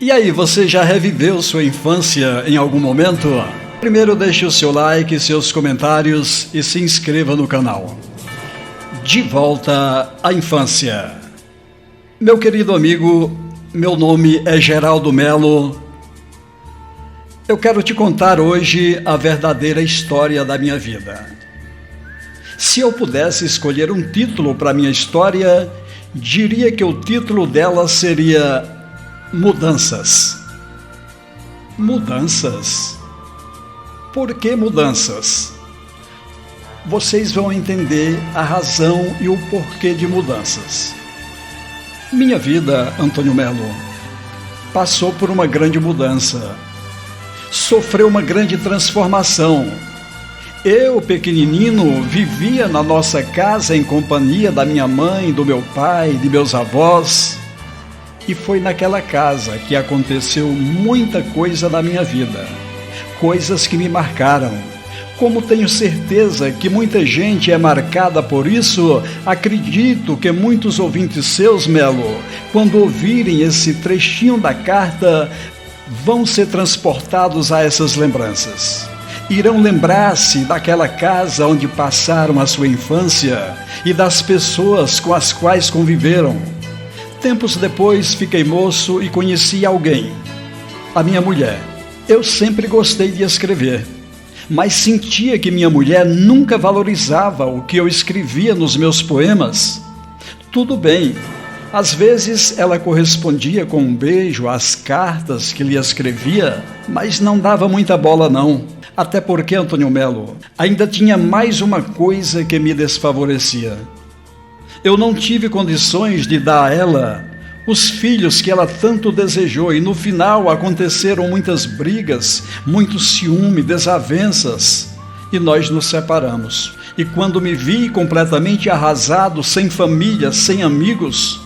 E aí, você já reviveu sua infância em algum momento? Primeiro deixe o seu like, seus comentários e se inscreva no canal. De volta à infância. Meu querido amigo, meu nome é Geraldo Melo. Eu quero te contar hoje a verdadeira história da minha vida. Se eu pudesse escolher um título para minha história, diria que o título dela seria Mudanças. Mudanças? Por que mudanças? Vocês vão entender a razão e o porquê de mudanças. Minha vida, Antônio Melo, passou por uma grande mudança. Sofreu uma grande transformação. Eu, pequenino, vivia na nossa casa em companhia da minha mãe, do meu pai, de meus avós. E foi naquela casa que aconteceu muita coisa na minha vida. Coisas que me marcaram. Como tenho certeza que muita gente é marcada por isso, acredito que muitos ouvintes seus, Melo, quando ouvirem esse trechinho da carta, vão ser transportados a essas lembranças. Irão lembrar-se daquela casa onde passaram a sua infância e das pessoas com as quais conviveram. Tempos depois fiquei moço e conheci alguém, a minha mulher. Eu sempre gostei de escrever, mas sentia que minha mulher nunca valorizava o que eu escrevia nos meus poemas. Tudo bem, às vezes ela correspondia com um beijo às cartas que lhe escrevia, mas não dava muita bola não. Até porque, Antônio Melo, ainda tinha mais uma coisa que me desfavorecia. Eu não tive condições de dar a ela os filhos que ela tanto desejou e no final aconteceram muitas brigas, muito ciúme, desavenças e nós nos separamos. E quando me vi completamente arrasado, sem família, sem amigos,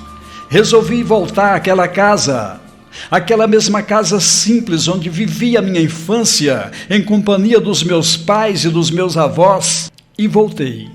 resolvi voltar àquela casa, aquela mesma casa simples onde vivia a minha infância, em companhia dos meus pais e dos meus avós, e voltei.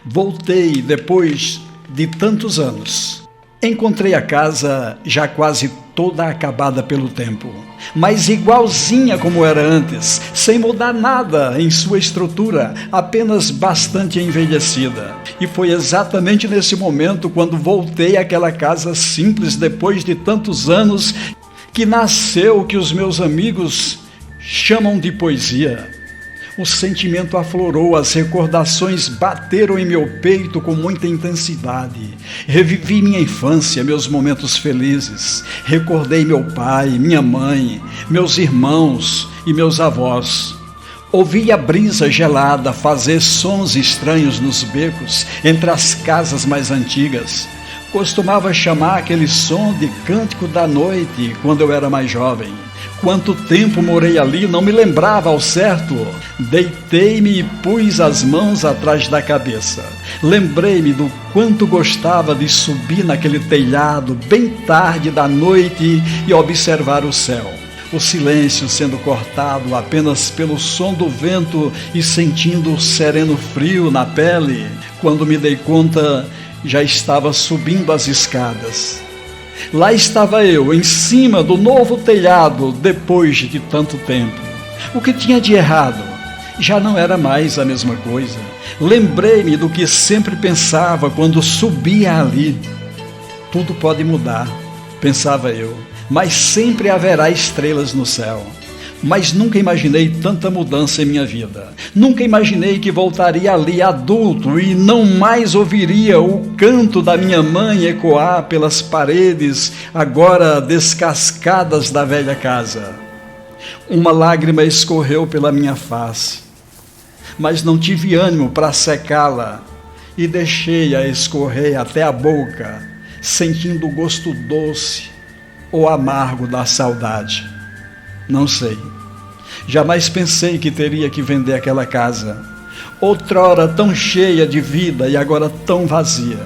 Voltei depois de tantos anos. Encontrei a casa já quase toda acabada pelo tempo, mas igualzinha como era antes, sem mudar nada em sua estrutura, apenas bastante envelhecida. E foi exatamente nesse momento, quando voltei àquela casa simples depois de tantos anos, que nasceu o que os meus amigos chamam de poesia. O sentimento aflorou, as recordações bateram em meu peito com muita intensidade. Revivi minha infância, meus momentos felizes. Recordei meu pai, minha mãe, meus irmãos e meus avós. Ouvi a brisa gelada fazer sons estranhos nos becos, entre as casas mais antigas. Costumava chamar aquele som de cântico da noite quando eu era mais jovem. Quanto tempo morei ali, não me lembrava ao certo. Deitei-me e pus as mãos atrás da cabeça. Lembrei-me do quanto gostava de subir naquele telhado bem tarde da noite e observar o céu. O silêncio sendo cortado apenas pelo som do vento e sentindo o sereno frio na pele. Quando me dei conta, já estava subindo as escadas. Lá estava eu, em cima do novo telhado, depois de tanto tempo. O que tinha de errado? Já não era mais a mesma coisa. Lembrei-me do que sempre pensava quando subia ali. Tudo pode mudar, pensava eu, mas sempre haverá estrelas no céu. Mas nunca imaginei tanta mudança em minha vida. Nunca imaginei que voltaria ali adulto e não mais ouviria o canto da minha mãe ecoar pelas paredes, agora descascadas da velha casa. Uma lágrima escorreu pela minha face, mas não tive ânimo para secá-la e deixei-a escorrer até a boca, sentindo o gosto doce ou amargo da saudade. Não sei. Jamais pensei que teria que vender aquela casa. Outrora tão cheia de vida e agora tão vazia.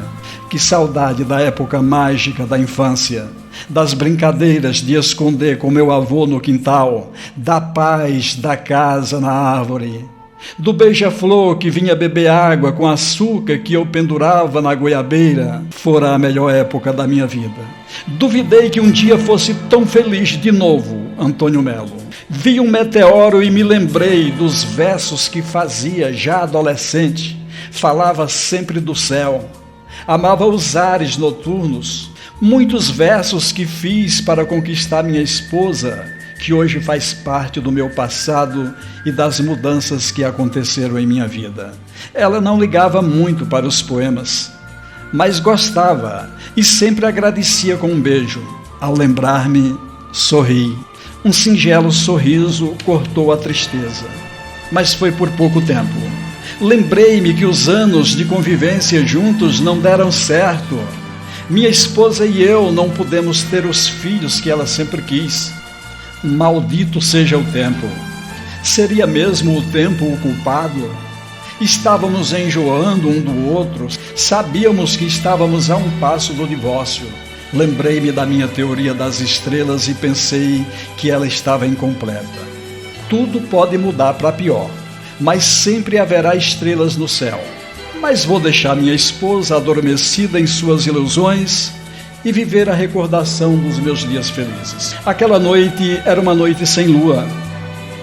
Que saudade da época mágica da infância. Das brincadeiras de esconder com meu avô no quintal. Da paz da casa na árvore. do beija-flor que vinha beber água com açúcar que eu pendurava na goiabeira, fora a melhor época da minha vida. Duvidei que um dia fosse tão feliz de novo, Antônio Melo. Vi um meteoro e me lembrei dos versos que fazia já adolescente. Falava sempre do céu, amava os ares noturnos. Muitos versos que fiz para conquistar minha esposa, que hoje faz parte do meu passado e das mudanças que aconteceram em minha vida. Ela não ligava muito para os poemas, mas gostava e sempre agradecia com um beijo. Ao lembrar-me, sorri. Um singelo sorriso cortou a tristeza, mas foi por pouco tempo. Lembrei-me que os anos de convivência juntos não deram certo. Minha esposa e eu não pudemos ter os filhos que ela sempre quis. Maldito seja o tempo. Seria mesmo o tempo o culpado? Estávamos enjoando um do outro. Sabíamos que estávamos a um passo do divórcio. Lembrei-me da minha teoria das estrelas e pensei que ela estava incompleta. Tudo pode mudar para pior, mas sempre haverá estrelas no céu. Mas vou deixar minha esposa adormecida em suas ilusões e viver a recordação dos meus dias felizes. Aquela noite era uma noite sem lua.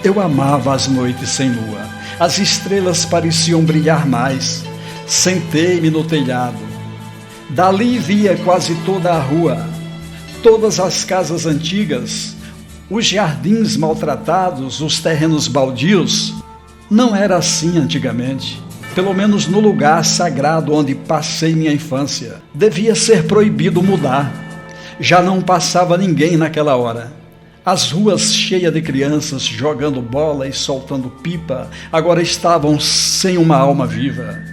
Eu amava as noites sem lua. As estrelas pareciam brilhar mais. Sentei-me no telhado. Dali via quase toda a rua, todas as casas antigas, os jardins maltratados, os terrenos baldios. Não era assim antigamente. Pelo menos no lugar sagrado onde passei minha infância. Devia ser proibido mudar. Já não passava ninguém naquela hora. As ruas cheias de crianças jogando bola e soltando pipa agora estavam sem uma alma viva.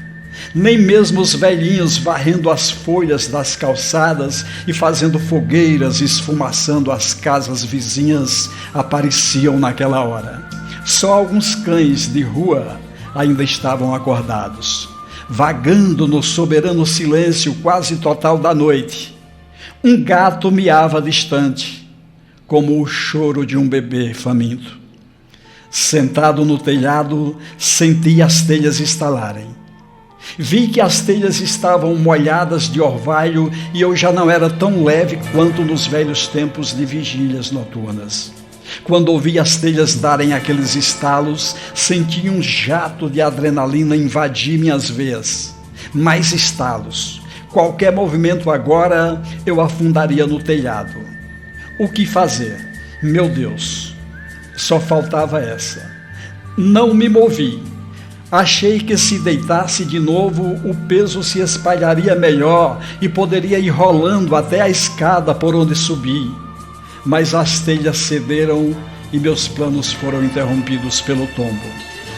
Nem mesmo os velhinhos varrendo as folhas das calçadas e fazendo fogueiras, esfumaçando as casas vizinhas, apareciam naquela hora. Só alguns cães de rua ainda estavam acordados, vagando no soberano silêncio quase total da noite. Um gato miava distante, como o choro de um bebê faminto. Sentado no telhado, senti as telhas estalarem. Vi que as telhas estavam molhadas de orvalho e eu já não era tão leve quanto nos velhos tempos de vigílias noturnas. Quando ouvi as telhas darem aqueles estalos, senti um jato de adrenalina invadir minhas veias. Mais estalos. Qualquer movimento agora, eu afundaria no telhado. O que fazer? Meu Deus, só faltava essa. Não me movi. Achei que se deitasse de novo, o peso se espalharia melhor e poderia ir rolando até a escada por onde subi. Mas as telhas cederam e meus planos foram interrompidos pelo tombo.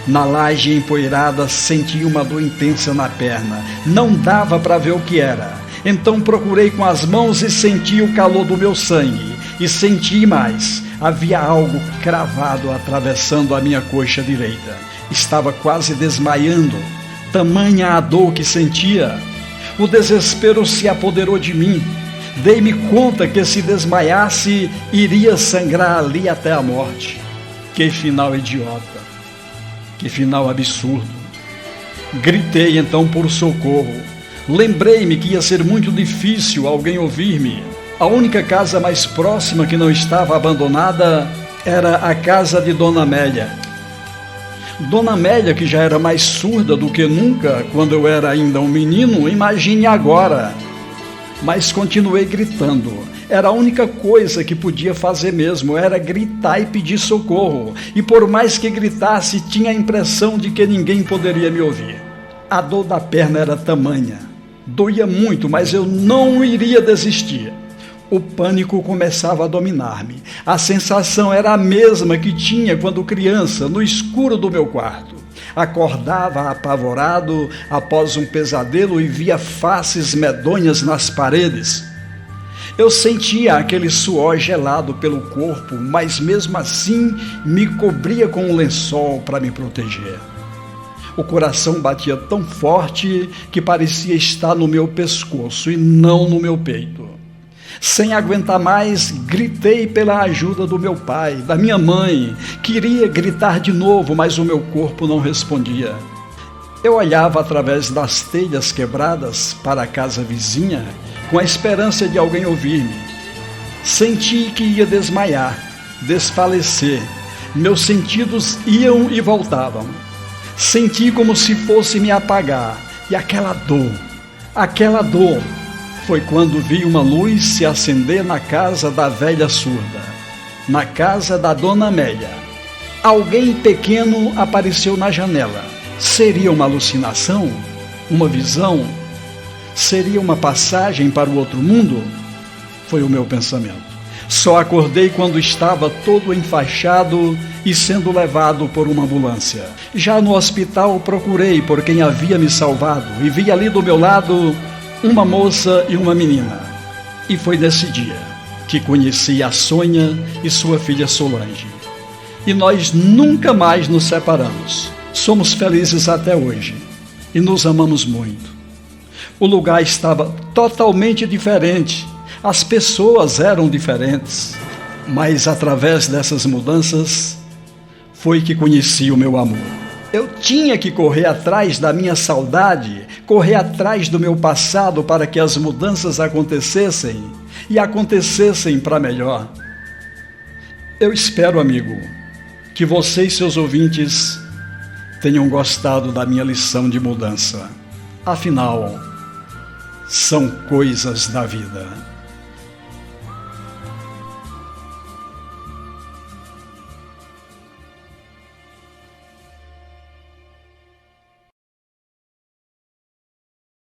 Na laje empoeirada senti uma dor intensa na perna. Não dava para ver o que era. Então procurei com as mãos e senti o calor do meu sangue. E senti mais. Havia algo cravado atravessando a minha coxa direita. Estava quase desmaiando. Tamanha a dor que sentia. O desespero se apoderou de mim. Dei-me conta que se desmaiasse, iria sangrar ali até a morte. Que final idiota. Que final absurdo. Gritei então por socorro. Lembrei-me que ia ser muito difícil alguém ouvir-me. A única casa mais próxima que não estava abandonada era a casa de Dona Amélia. Dona Amélia, que já era mais surda do que nunca quando eu era ainda um menino, imagine agora. Mas continuei gritando. Era a única coisa que podia fazer mesmo, era gritar e pedir socorro. E por mais que gritasse, tinha a impressão de que ninguém poderia me ouvir. A dor da perna era tamanha. Doía muito, mas eu não iria desistir. O pânico começava a dominar-me. A sensação era a mesma que tinha quando criança, no escuro do meu quarto. Acordava apavorado após um pesadelo e via faces medonhas nas paredes. Eu sentia aquele suor gelado pelo corpo, mas mesmo assim me cobria com um lençol para me proteger. O coração batia tão forte que parecia estar no meu pescoço e não no meu peito. Sem aguentar mais, gritei pela ajuda do meu pai, da minha mãe. Queria gritar de novo, mas o meu corpo não respondia. Eu olhava através das telhas quebradas para a casa vizinha, com a esperança de alguém ouvir-me. Senti que ia desmaiar, desfalecer. Meus sentidos iam e voltavam. Senti como se fosse me apagar. E aquela dor, foi quando vi uma luz se acender na casa da velha surda, na casa da dona Amélia. Alguém pequeno apareceu na janela. Seria uma alucinação? Uma visão? Seria uma passagem para o outro mundo? Foi o meu pensamento. Só acordei quando estava todo enfaixado e sendo levado por uma ambulância. Já no hospital procurei por quem havia me salvado e vi ali do meu lado uma moça e uma menina. E foi nesse dia que conheci a Sônia e sua filha Solange. E nós nunca mais nos separamos. Somos felizes até hoje e nos amamos muito. O lugar estava totalmente diferente. As pessoas eram diferentes, mas através dessas mudanças foi que conheci o meu amor. Eu tinha que correr atrás da minha saudade, correr atrás do meu passado para que as mudanças acontecessem e acontecessem para melhor. Eu espero, amigo, que você e seus ouvintes tenham gostado da minha lição de mudança. Afinal, são coisas da vida.